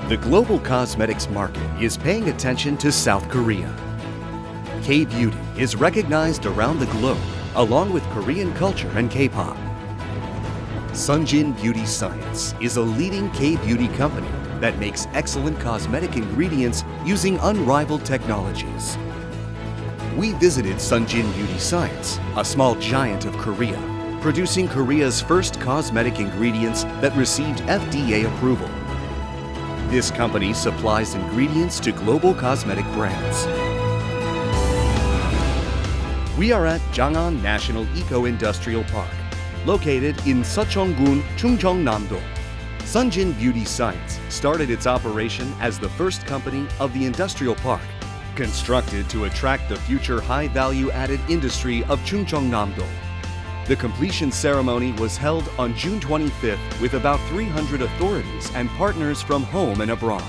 The global cosmetics market is paying attention to South Korea. K-beauty is recognized around the globe, along with Korean culture and K-pop. Sunjin Beauty Science is a leading K-beauty company that makes excellent cosmetic ingredients using unrivaled technologies. We visited Sunjin Beauty Science, a small giant of Korea, producing Korea's first cosmetic ingredients that received FDA approval. This company supplies ingredients to global cosmetic brands. We are at JanHang National Eco-Industrial Park, located in Secheon-gun, Chungcheongnam-do. Sunjin Beauty Science started its operation as the first company of the industrial park, constructed to attract the future high-value-added industry of Chungcheongnam-do. The completion ceremony was held on June 25th with about 300 authorities and partners from home and abroad.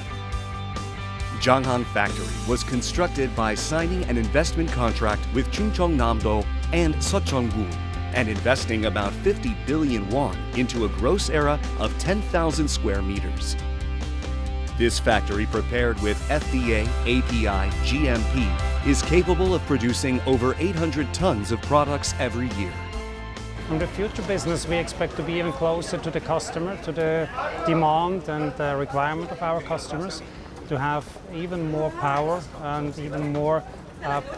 JanHang Factory was constructed by signing an investment contract with Chungcheongnam-do and Secheon-gun and investing about 50 billion won into a gross area of 10,000 square meters. This factory, prepared with FDA, API, GMP, is capable of producing over 800 tons of products every year. In the future business, we expect to be even closer to the customer, to the demand and the requirement of our customers, to have even more power and even more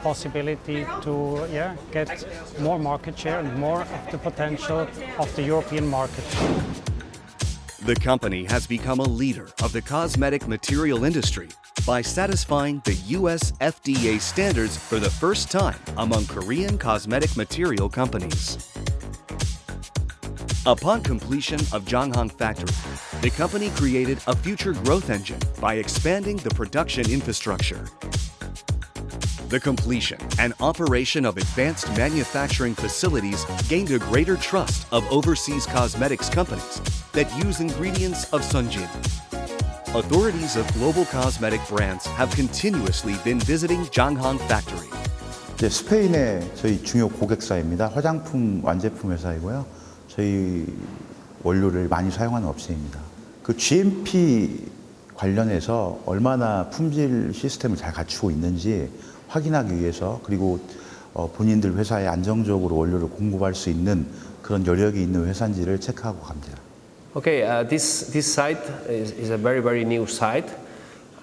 possibility to get more market share and more of the potential of the European market. The company has become a leader of the cosmetic material industry by satisfying the US FDA standards for the first time among Korean cosmetic material companies. Upon completion of JanHang Factory, the company created a future growth engine by expanding the production infrastructure. The completion and operation of advanced manufacturing facilities gained a greater trust of overseas cosmetics companies that use ingredients of Sunjin. Authorities of global cosmetic brands have continuously been visiting JanHang Factory. 스페인의 저희 중요 고객사입니다. 화장품 완제품 회사이고요. 저희 원료를 많이 사용하는 업체입니다. 그 GMP 관련해서 얼마나 품질 시스템을 잘 갖추고 있는지 확인하기 위해서, 그리고 본인들 회사에 안정적으로 원료를 공급할 수 있는 그런 여력이 있는 회사인지를 체크하고 갑니다. Okay, this site is a very new site,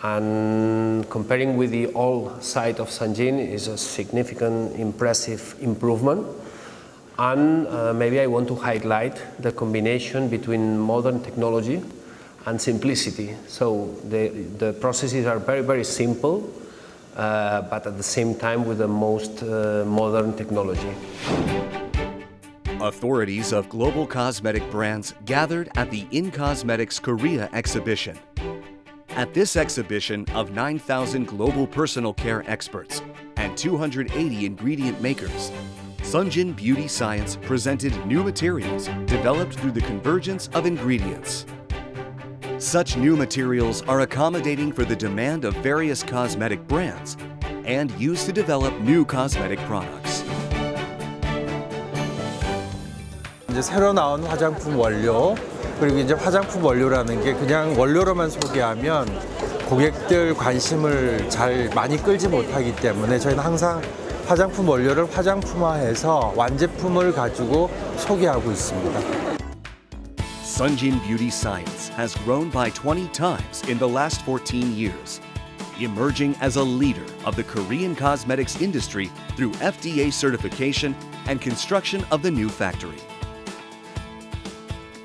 and comparing with the old site of Sunjin is a significant, impressive improvement. And maybe I want to highlight the combination between modern technology and simplicity. So the processes are very simple, but at the same time with the most modern technology. Authorities of global cosmetic brands gathered at the In-Cosmetics Korea exhibition. At this exhibition of 9,000 global personal care experts and 280 ingredient makers, Sunjin Beauty Science presented new materials developed through the convergence of ingredients. Such new materials are accommodating for the demand of various cosmetic brands and used to develop new cosmetic products. 이제 새로 나온 화장품 원료, 그리고 이제 화장품 원료라는 게 그냥 원료로만 소개하면 고객들 관심을 잘 많이 끌지 못하기 때문에 저희는 항상 화장품 원료를 화장품화해서 완제품을 가지고 소개하고 있습니다. Sunjin Beauty Science has grown by 20 times in the last 14 years, emerging as a leader of the Korean cosmetics industry through FDA certification and construction of the new factory.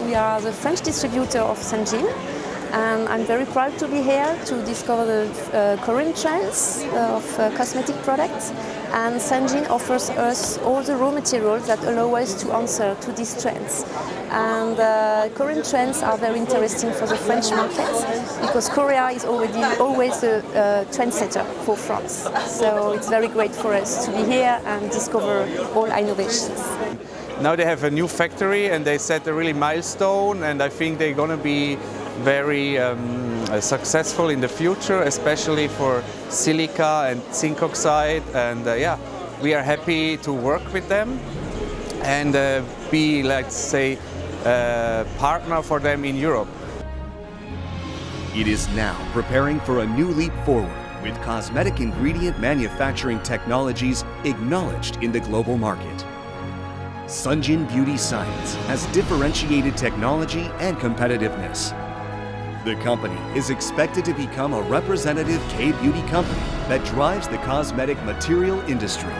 We are the French distributor of Sunjin, and I'm very proud to be here to discover the Korean trends of cosmetic products. And Sunjin offers us all the raw materials that allow us to answer to these trends. And Korean trends are very interesting for the French market because Korea is always a trendsetter for France. So it's very great for us to be here and discover all innovations. Now they have a new factory and they set a really milestone, and I think they're going to be very successful in the future, especially for silica and zinc oxide. And we are happy to work with them and be, let's say, a partner for them in Europe. It is now preparing for a new leap forward with cosmetic ingredient manufacturing technologies acknowledged in the global market. Sunjin Beauty Science has differentiated technology and competitiveness. The company is expected to become a representative K-beauty company that drives the cosmetic material industry.